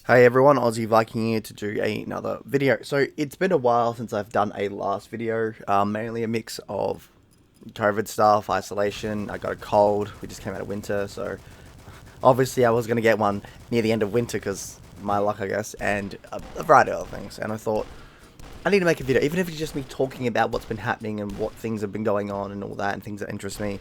Hey everyone, Aussie Viking here to do another video. So it's been a while since I've done a last video, mainly a mix of COVID stuff, isolation, I got a cold, we just came out of winter, so obviously I was going to get one near the end of winter because my luck I guess, and a variety of other things, and I thought I need to make a video, even if it's just me talking about what's been happening and what things have been going on and all that and things that interest me.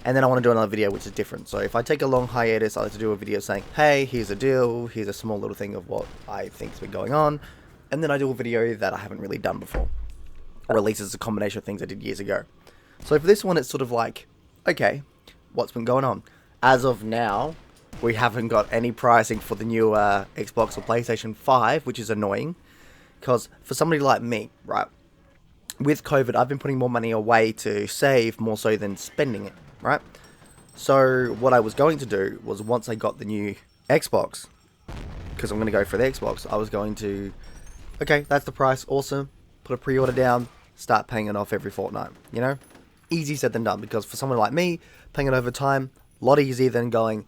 And then I want to do another video which is different. So if I take a long hiatus, I like to do a video saying, hey, here's a deal, here's a small little thing of what I think's been going on. And then I do a video that I haven't really done before. Or at least it's a combination of things I did years ago. So for this one, it's sort of like, okay, what's been going on? As of now, we haven't got any pricing for the new Xbox or PlayStation 5, which is annoying. Because for somebody like me, right, with COVID, I've been putting more money away to save more so than spending it. Right, so what I was going to do was once I got the new Xbox, because I'm going to go for the Xbox, I was going to, okay, that's the price, awesome, put a pre-order down, start paying it off every fortnight, you know, easy said than done, because for someone like me, paying it over time, a lot easier than going,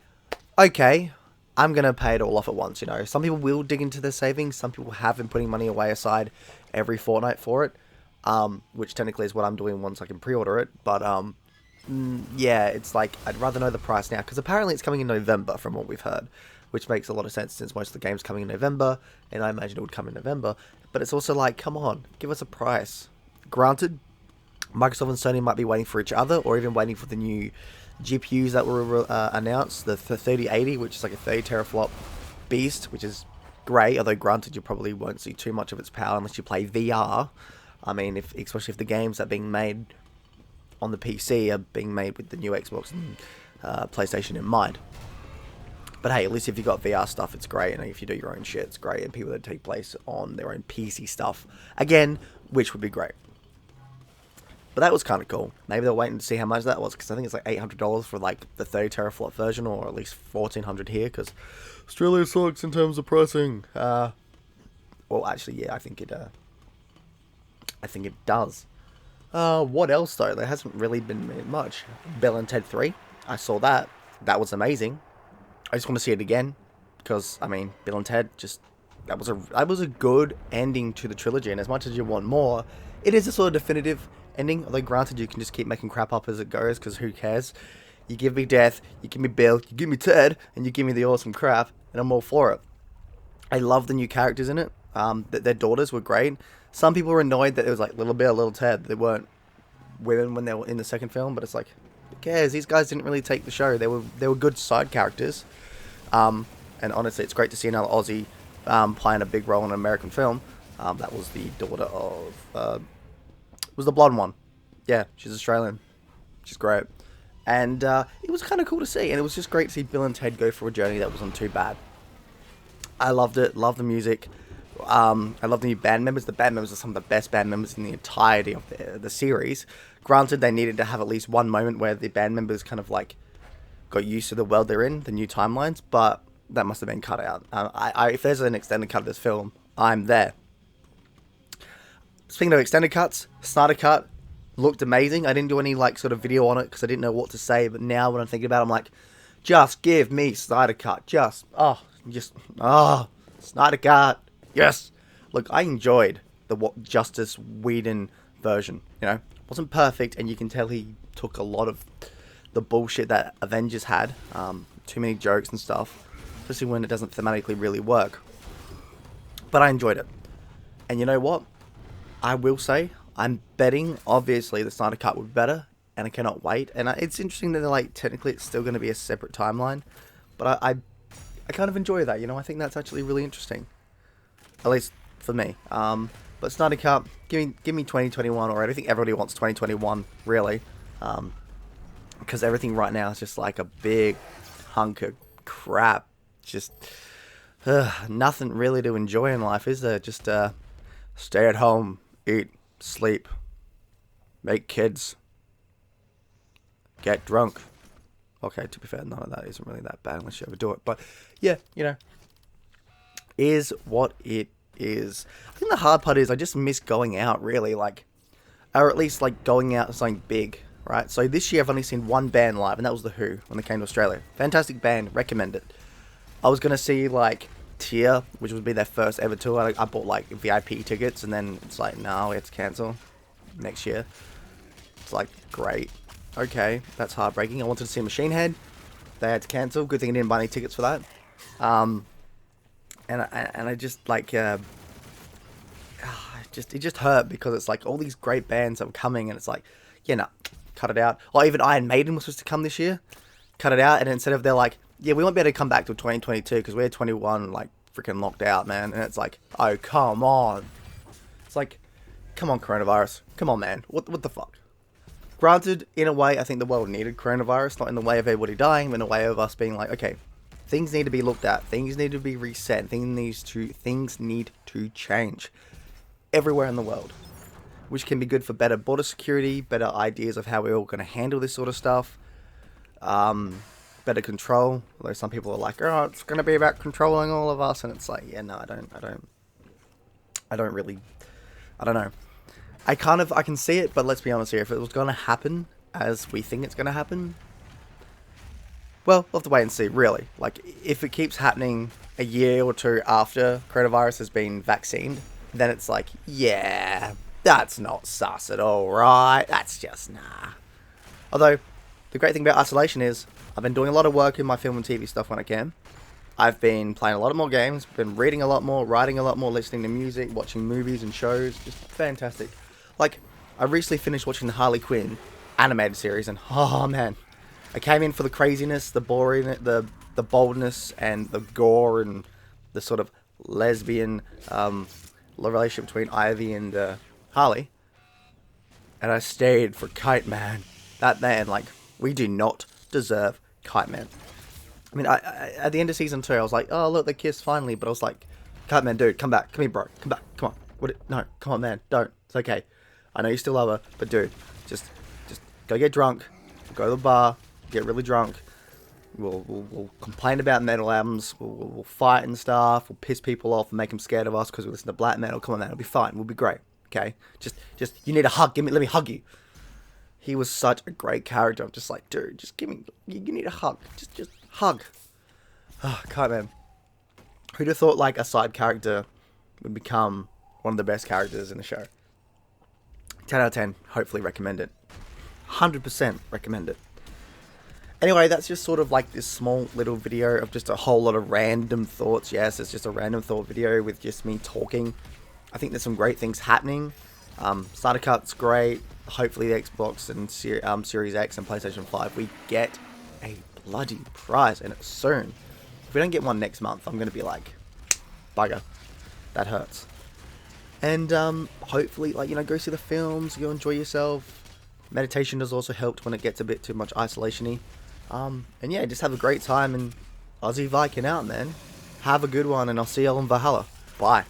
okay, I'm going to pay it all off at once, you know. Some people will dig into their savings, some people have been putting money away aside every fortnight for it, which technically is what I'm doing once I can pre-order it, but, yeah, it's like, I'd rather know the price now, because apparently it's coming in November from what we've heard, which makes a lot of sense since most of the game's coming in November, and I imagine it would come in November, but it's also like, come on, give us a price. Granted, Microsoft and Sony might be waiting for each other, or even waiting for the new GPUs that were announced, the 3080, which is like a 30 teraflop beast, which is great, although granted you probably won't see too much of its power unless you play VR. I mean, especially if the games that are being made on the PC are being made with the new Xbox and PlayStation in mind. But hey, at least if you got VR stuff, it's great, and if you do your own shit, it's great, and people that take place on their own PC stuff, again, which would be great. But that was kind of cool. Maybe they're waiting to see how much that was, because I think it's like $800 for like the 30 teraflop version, or at least $1,400 here, because Australia sucks in terms of pricing. Well, actually, yeah, I think it does. What else though? There hasn't really been much. Bill and Ted 3. I saw that. That was amazing. I just want to see it again. Because, I mean, Bill and Ted that was a good ending to the trilogy, and as much as you want more, it is a sort of definitive ending, although granted you can just keep making crap up as it goes, because who cares? You give me Death, you give me Bill, you give me Ted, and you give me the awesome crap, and I'm all for it. I love the new characters in it. Their daughters were great. Some people were annoyed that it was like Little Bill, Little Ted. They weren't women when they were in the second film, but it's like, who cares? These guys didn't really take the show. They were good side characters. And honestly, it's great to see another Aussie playing a big role in an American film. That was the daughter of was the blonde one. Yeah, she's Australian. She's great. And it was kind of cool to see, and it was just great to see Bill and Ted go for a journey that wasn't too bad. I loved it. Loved the music. I love the new band members. The band members are some of the best band members in the entirety of the series. Granted, they needed to have at least one moment where the band members kind of like got used to the world they're in, the new timelines, but that must have been cut out. If there's an extended cut of this film, I'm there. Speaking of extended cuts, Snyder Cut looked amazing. I didn't do any like sort of video on it because I didn't know what to say, but now when I'm thinking about it, I'm like, just give me Snyder Cut. Snyder Cut. Yes! Look, I enjoyed the Justice Whedon version, you know? It wasn't perfect, and you can tell he took a lot of the bullshit that Avengers had. Too many jokes and stuff, especially when it doesn't thematically really work. But I enjoyed it. And you know what? I will say, I'm betting, obviously, the Snyder Cut would be better, and I cannot wait. And it's interesting that, like, technically it's still going to be a separate timeline, but I kind of enjoy that, you know? I think that's actually really interesting. At least for me. But Snyder Cut, give me 2021, or I think everybody wants 2021, really. Because everything right now is just like a big hunk of crap. Just nothing really to enjoy in life, is there? Just stay at home, eat, sleep, make kids, get drunk. Okay, to be fair, none of that isn't really that bad unless you ever do it. But yeah, you know, is what it is. I think the hard part is I just miss going out, really, like, or at least like going out and something big, right? So this year I've only seen one band live, and that was The Who when they came to Australia. Fantastic band, recommend it. I was gonna see like tier, which would be their first ever tour. I bought like VIP tickets, and then it's like, no, we have to cancel next year. It's like, great, okay, that's heartbreaking. I wanted to see Machine Head, they had to cancel. Good thing I didn't buy any tickets for that. And I just like, it just hurt, because it's like all these great bands that were coming, and it's like, yeah, no, cut it out. Or even Iron Maiden was supposed to come this year, cut it out. And instead of, they're like, yeah, we won't be able to come back till 2022 because we're 21, like freaking locked out, man. And it's like, oh, come on. It's like, come on, coronavirus, come on, man. What the fuck? Granted, in a way, I think the world needed coronavirus, not in the way of everybody dying, but in a way of us being like, okay, things need to be looked at, things need to be reset, things need to change everywhere in the world, which can be good for better border security, better ideas of how we're all going to handle this sort of stuff, better control. Although some people are like, oh, it's going to be about controlling all of us, and it's like, yeah, no, I don't know. I can see it, but let's be honest here. If it was going to happen as we think it's going to happen, well, we'll have to wait and see, really. Like, if it keeps happening a year or two after coronavirus has been vaccinated, then it's like, yeah, that's not sus at all, right? That's just, nah. Although, the great thing about isolation is, I've been doing a lot of work in my film and TV stuff when I can. I've been playing a lot more games, been reading a lot more, writing a lot more, listening to music, watching movies and shows. Just fantastic. Like, I recently finished watching the Harley Quinn animated series, and oh man, I came in for the craziness, the boring, the boldness, and the gore, and the sort of lesbian relationship between Ivy and Harley. And I stayed for Kite Man. That man, like, we do not deserve Kite Man. I mean, I at the end of season 2, I was like, oh look, they kissed finally, but I was like, Kite Man, dude, come back, come here, bro, come back, come on, no, come on, man, don't, it's okay. I know you still love her, but dude, just go get drunk, go to the bar, get really drunk. We'll complain about metal albums. We'll fight and stuff. We'll piss people off and make them scared of us because we listen to black metal. Come on, man, it'll be fine. We'll be great. Okay, just you need a hug. Let me hug you. He was such a great character. I'm just like, dude, just give me. You need a hug. Just hug. Oh, God, man. Who'd have thought like a side character would become one of the best characters in the show? 10 out of 10. Hopefully recommend it. 100% recommend it. Anyway, that's just sort of like this small little video of just a whole lot of random thoughts. Yes, it's just a random thought video with just me talking. I think there's some great things happening. Snyder Cut's great. Hopefully the Xbox and Series X and PlayStation 5, we get a bloody prize, and it's soon. If we don't get one next month, I'm going to be like, bugger. That hurts. And hopefully, like, you know, go see the films, go enjoy yourself. Meditation has also helped when it gets a bit too much isolation-y. And yeah, just have a great time, and Aussie Viking out, man. Have a good one, and I'll see y'all in Valhalla. Bye.